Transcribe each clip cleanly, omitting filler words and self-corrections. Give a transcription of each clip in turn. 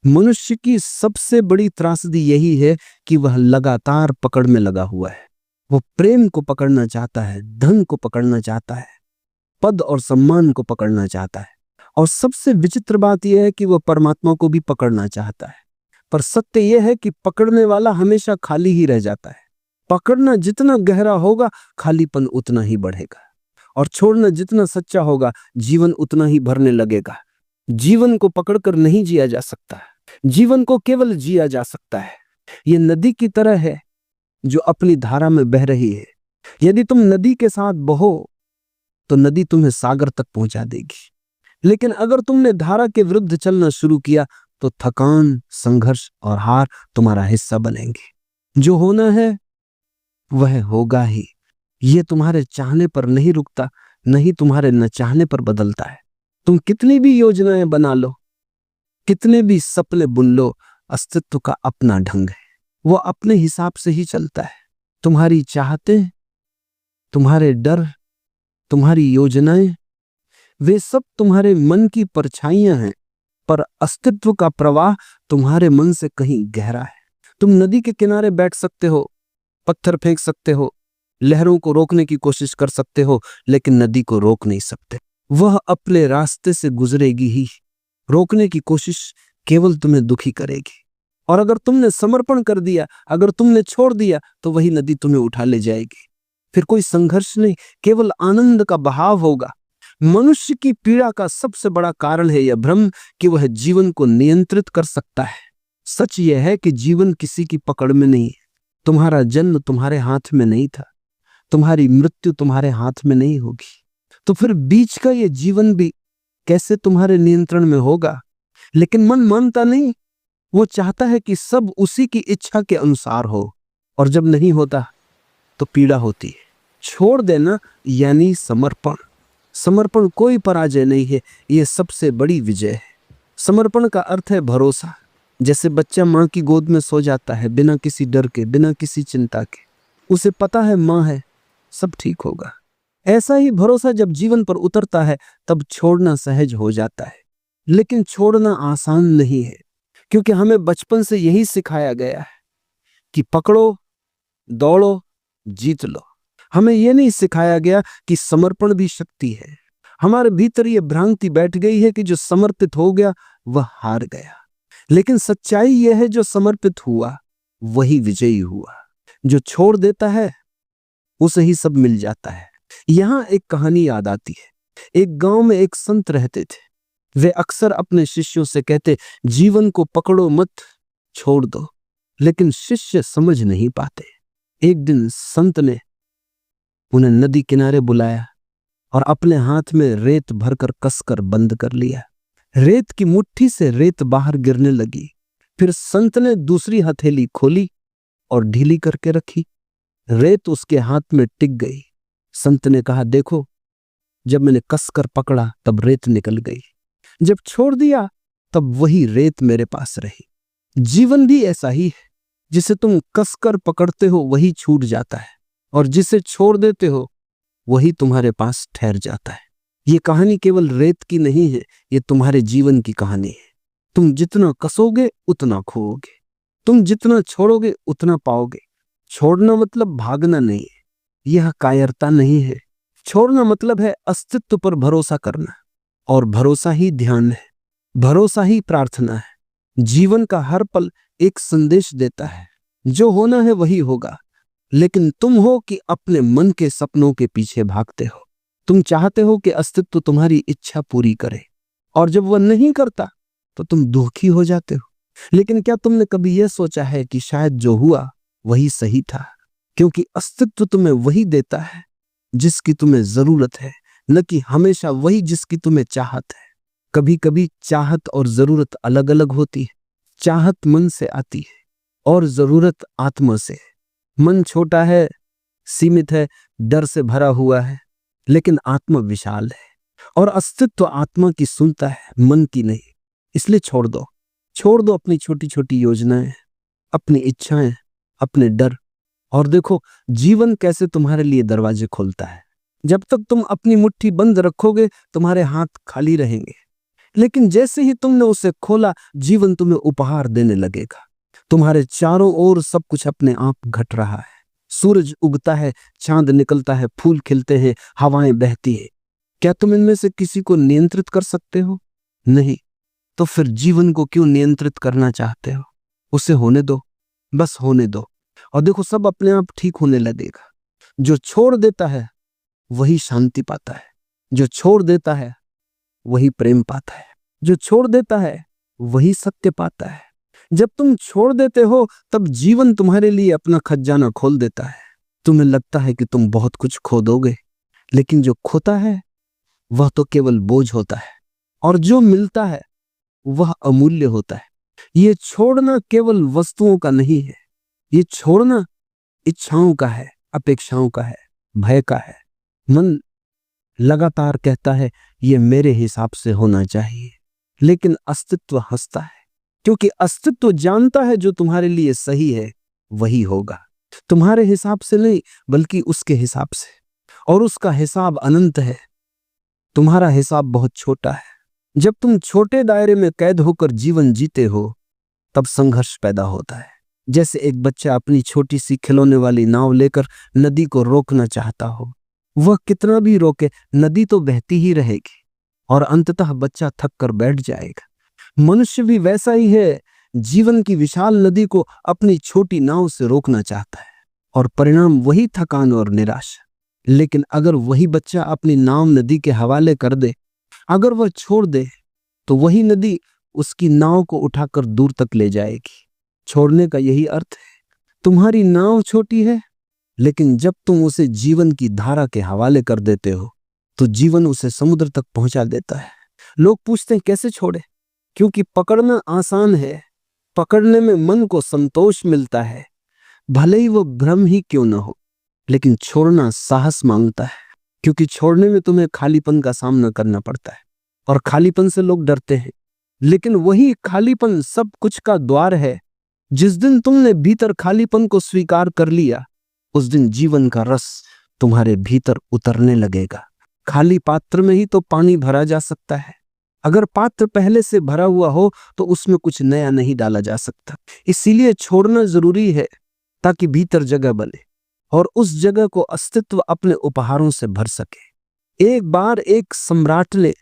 मनुष्य की सबसे बड़ी त्रासदी यही है कि वह लगातार पकड़ में लगा हुआ है। वो प्रेम को पकड़ना चाहता है, धन को पकड़ना चाहता है, पद और सम्मान को पकड़ना चाहता है, और सबसे विचित्र बात यह है कि वह परमात्मा को भी पकड़ना चाहता है। पर सत्य यह है कि पकड़ने वाला हमेशा खाली ही रह जाता है। पकड़ना जितना गहरा होगा, खालीपन उतना ही बढ़ेगा, और छोड़ना जितना सच्चा होगा, जीवन उतना ही भरने लगेगा। जीवन को पकड़कर नहीं जिया जा सकता, जीवन को केवल जिया जा सकता है। यह नदी की तरह है जो अपनी धारा में बह रही है। यदि तुम नदी के साथ बहो तो नदी तुम्हें सागर तक पहुंचा देगी, लेकिन अगर तुमने धारा के विरुद्ध चलना शुरू किया तो थकान, संघर्ष और हार तुम्हारा हिस्सा बनेंगे। जो होना है वह होगा ही। यह तुम्हारे चाहने पर नहीं रुकता, नहीं तुम्हारे न चाहने पर बदलता है। तुम कितनी भी योजनाएं बना लो, कितने भी सपने बुन लो, अस्तित्व का अपना ढंग है। वो अपने हिसाब से ही चलता है। तुम्हारी चाहतें, तुम्हारे डर, तुम्हारी योजनाएं, वे सब तुम्हारे मन की परछाइयां हैं, पर अस्तित्व का प्रवाह तुम्हारे मन से कहीं गहरा है। तुम नदी के किनारे बैठ सकते हो, पत्थर फेंक सकते हो, लहरों को रोकने की कोशिश कर सकते हो, लेकिन नदी को रोक नहीं सकते। वह अपने रास्ते से गुजरेगी ही। रोकने की कोशिश केवल तुम्हें दुखी करेगी। और अगर तुमने समर्पण कर दिया, अगर तुमने छोड़ दिया, तो वही नदी तुम्हें उठा ले जाएगी। फिर कोई संघर्ष नहीं, केवल आनंद का बहाव होगा। मनुष्य की पीड़ा का सबसे बड़ा कारण है यह भ्रम कि वह जीवन को नियंत्रित कर सकता है। सच यह है कि जीवन किसी की पकड़ में नहीं है। तुम्हारा जन्म तुम्हारे हाथ में नहीं था, तुम्हारी मृत्यु तुम्हारे हाथ में नहीं होगी। तो फिर बीच का यह जीवन भी कैसे तुम्हारे नियंत्रण में होगा? लेकिन मन मानता नहीं। वो चाहता है कि सब उसी की इच्छा के अनुसार हो, और जब नहीं होता तो पीड़ा होती है। छोड़ देना यानी समर्पण। समर्पण कोई पराजय नहीं है, यह सबसे बड़ी विजय है। समर्पण का अर्थ है भरोसा। जैसे बच्चा मां की गोद में सो जाता है बिना किसी डर के, बिना किसी चिंता के। उसे पता है मां है, सब ठीक होगा। ऐसा ही भरोसा जब जीवन पर उतरता है तब छोड़ना सहज हो जाता है। लेकिन छोड़ना आसान नहीं है, क्योंकि हमें बचपन से यही सिखाया गया है कि पकड़ो, दौड़ो, जीत लो। हमें यह नहीं सिखाया गया कि समर्पण भी शक्ति है। हमारे भीतर यह भ्रांति बैठ गई है कि जो समर्पित हो गया वह हार गया। लेकिन सच्चाई यह है, जो समर्पित हुआ वही विजयी हुआ। जो छोड़ देता है उसे ही सब मिल जाता है। यहां एक कहानी याद आती है। एक गांव में एक संत रहते थे। वे अक्सर अपने शिष्यों से कहते, जीवन को पकड़ो मत, छोड़ दो। लेकिन शिष्य समझ नहीं पाते। एक दिन संत ने उन्हें नदी किनारे बुलाया और अपने हाथ में रेत भरकर कसकर बंद कर लिया। रेत की मुट्ठी से रेत बाहर गिरने लगी। फिर संत ने दूसरी हथेली खोली और ढीली करके रखी। रेत उसके हाथ में टिक गई। संत ने कहा, देखो, जब मैंने कसकर पकड़ा तब रेत निकल गई, जब छोड़ दिया तब वही रेत मेरे पास रही। जीवन भी ऐसा ही है। जिसे तुम कसकर पकड़ते हो वही छूट जाता है, और जिसे छोड़ देते हो वही तुम्हारे पास ठहर जाता है। ये कहानी केवल रेत की नहीं है, ये तुम्हारे जीवन की कहानी है। तुम जितना कसोगे उतना खोओगे, तुम जितना छोड़ोगे उतना पाओगे। छोड़ना मतलब भागना नहीं है, यह कायरता नहीं है। छोड़ना मतलब है अस्तित्व पर भरोसा करना, और भरोसा ही ध्यान है, भरोसा ही प्रार्थना है। जीवन का हर पल एक संदेश देता है, जो होना है वही होगा। लेकिन तुम हो कि अपने मन के सपनों के पीछे भागते हो। तुम चाहते हो कि अस्तित्व तुम्हारी इच्छा पूरी करे, और जब वह नहीं करता तो तुम दुखी हो जाते हो। लेकिन क्या तुमने कभी यह सोचा है कि शायद जो हुआ वही सही था? क्योंकि अस्तित्व तुम्हें वही देता है जिसकी तुम्हें जरूरत है, न कि हमेशा वही जिसकी तुम्हें चाहत है। कभी कभी चाहत और जरूरत अलग अलग होती है। चाहत मन से आती है और जरूरत आत्मा से। मन छोटा है, सीमित है, डर से भरा हुआ है, लेकिन आत्मा विशाल है, और अस्तित्व आत्मा की सुनता है, मन की नहीं। इसलिए छोड़ दो, छोड़ दो अपनी छोटी छोटी योजनाएं, अपनी इच्छाएं, अपने डर, और देखो जीवन कैसे तुम्हारे लिए दरवाजे खोलता है। जब तक तुम अपनी मुट्ठी बंद रखोगे तुम्हारे हाथ खाली रहेंगे। लेकिन जैसे ही तुमने उसे खोला, जीवन तुम्हें उपहार देने लगेगा। तुम्हारे चारों ओर सब कुछ अपने आप घट रहा है। सूरज उगता है, चांद निकलता है, फूल खिलते हैं, हवाएं बहती है। क्या तुम इनमें से किसी को नियंत्रित कर सकते हो? नहीं। तो फिर जीवन को क्यों नियंत्रित करना चाहते हो? उसे होने दो, बस होने दो, और देखो सब अपने आप ठीक होने लगेगा। जो छोड़ देता है वही शांति पाता है, जो छोड़ देता है वही प्रेम पाता है, जो छोड़ देता है वही सत्य पाता है। जब तुम छोड़ देते हो तब जीवन तुम्हारे लिए अपना खजाना खोल देता है। तुम्हें लगता है कि तुम बहुत कुछ खो दोगे, लेकिन जो खोता है वह तो केवल बोझ होता है, और जो मिलता है वह अमूल्य होता है। ये छोड़ना केवल वस्तुओं का नहीं है, ये छोड़ना इच्छाओं का है, अपेक्षाओं का है, भय का है। मन लगातार कहता है ये मेरे हिसाब से होना चाहिए, लेकिन अस्तित्व हंसता है, क्योंकि अस्तित्व जानता है जो तुम्हारे लिए सही है वही होगा। तुम्हारे हिसाब से नहीं, बल्कि उसके हिसाब से, और उसका हिसाब अनंत है। तुम्हारा हिसाब बहुत छोटा है। जब तुम छोटे दायरे में कैद होकर जीवन जीते हो तब संघर्ष पैदा होता है। जैसे एक बच्चा अपनी छोटी सी खिलौने वाली नाव लेकर नदी को रोकना चाहता हो। वह कितना भी रोके, नदी तो बहती ही रहेगी और अंततः बच्चा थक कर बैठ जाएगा। मनुष्य भी वैसा ही है, जीवन की विशाल नदी को अपनी छोटी नाव से रोकना चाहता है, और परिणाम वही थकान और निराशा। लेकिन अगर वही बच्चा अपनी नाव नदी के हवाले कर दे, अगर वह छोड़ दे, तो वही नदी उसकी नाव को उठाकर दूर तक ले जाएगी। छोड़ने का यही अर्थ है। तुम्हारी नाव छोटी है, लेकिन जब तुम उसे जीवन की धारा के हवाले कर देते हो तो जीवन उसे समुद्र तक पहुंचा देता है। लोग पूछते हैं कैसे छोड़े? क्योंकि पकड़ना आसान है, पकड़ने में मन को संतोष मिलता है, भले ही वो भ्रम ही क्यों न हो। लेकिन छोड़ना साहस मांगता है, क्योंकि छोड़ने में तुम्हें खालीपन का सामना करना पड़ता है, और खालीपन से लोग डरते हैं। लेकिन वही खालीपन सब कुछ का द्वार है। जिस दिन तुमने भीतर खालीपन को स्वीकार कर लिया, उस दिन जीवन का रस तुम्हारे भीतर उतरने लगेगा। खाली पात्र में ही तो पानी भरा जा सकता है। अगर पात्र पहले से भरा हुआ हो तो उसमें कुछ नया नहीं डाला जा सकता। इसीलिए छोड़ना जरूरी है, ताकि भीतर जगह बने और उस जगह को अस्तित्व अपने उपहारों से भर सके। एक बार एक सम्राट ने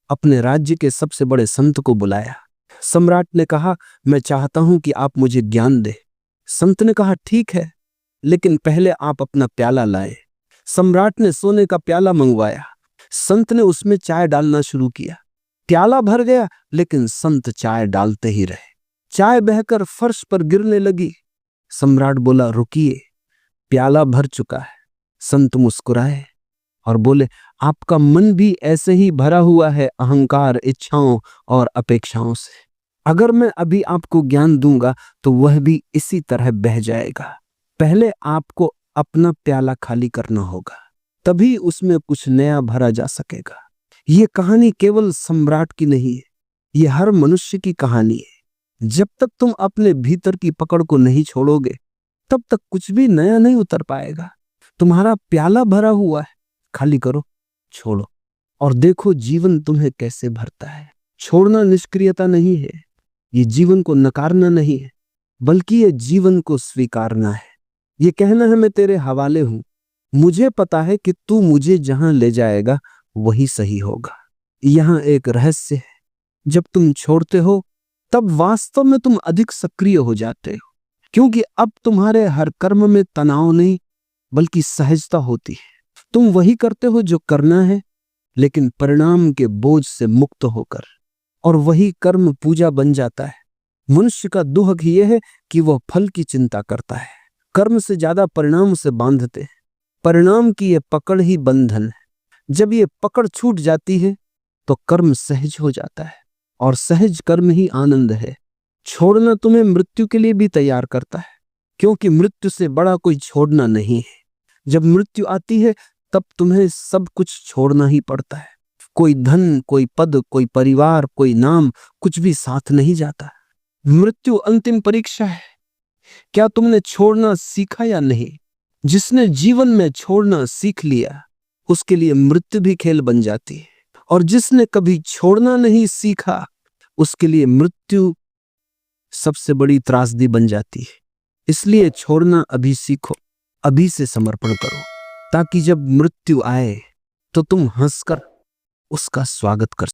अपने राज्य के सबसे बड़े संत को बुलाया। सम्राट ने कहा, मैं चाहता हूं कि आप मुझे ज्ञान दे। संत ने कहा, ठीक है, लेकिन पहले आप अपना प्याला लाए। सम्राट ने सोने का प्याला मंगवाया। संत ने उसमें चाय डालना शुरू किया। प्याला भर गया, लेकिन संत चाय डालते ही रहे। चाय बहकर फर्श पर गिरने लगी। सम्राट बोला, रुकिए, प्याला भर चुका है। संत मुस्कुराए और बोले, आपका मन भी ऐसे ही भरा हुआ है अहंकार, इच्छाओं और अपेक्षाओं से। अगर मैं अभी आपको ज्ञान दूंगा तो वह भी इसी तरह बह जाएगा। पहले आपको अपना प्याला खाली करना होगा, तभी उसमें कुछ नया भरा जा सकेगा। ये कहानी केवल सम्राट की नहीं है, ये हर मनुष्य की कहानी है। जब तक तुम अपने भीतर की पकड़ को नहीं छोड़ोगे, तब तक कुछ भी नया नहीं उतर पाएगा। तुम्हारा प्याला भरा हुआ है, खाली करो, छोड़ो, और देखो जीवन तुम्हें कैसे भरता है। छोड़ना निष्क्रियता नहीं है, ये जीवन को नकारना नहीं है, बल्कि ये जीवन को स्वीकारना है। ये कहना है, मैं तेरे हवाले हूं, मुझे पता है कि तू मुझे जहां ले जाएगा वही सही होगा। यहां एक रहस्य है, जब तुम छोड़ते हो तब वास्तव में तुम अधिक सक्रिय हो जाते हो, क्योंकि अब तुम्हारे हर कर्म में तनाव नहीं बल्कि सहजता होती है। तुम वही करते हो जो करना है, लेकिन परिणाम के बोझ से मुक्त होकर, और वही कर्म पूजा बन जाता है। मनुष्य का दुख यह है कि वह फल की चिंता करता है, कर्म से ज्यादा परिणाम से बांधते हैं। परिणाम की यह पकड़ ही बंधन है। जब ये पकड़ छूट जाती है तो कर्म सहज हो जाता है, और सहज कर्म ही आनंद है। छोड़ना तुम्हें मृत्यु के लिए भी तैयार करता है, क्योंकि मृत्यु से बड़ा कोई छोड़ना नहीं है। जब मृत्यु आती है तब तुम्हें सब कुछ छोड़ना ही पड़ता है। कोई धन, कोई पद, कोई परिवार, कोई नाम, कुछ भी साथ नहीं जाता। मृत्यु अंतिम परीक्षा है। क्या तुमने छोड़ना सीखा या नहीं? जिसने जीवन में छोड़ना सीख लिया, उसके लिए मृत्यु भी खेल बन जाती है, और जिसने कभी छोड़ना नहीं सीखा उसके लिए मृत्यु सबसे बड़ी त्रासदी बन जाती है। इसलिए छोड़ना अभी सीखो, अभी से समर्पण करो, ताकि जब मृत्यु आए तो तुम हंसकर उसका स्वागत कर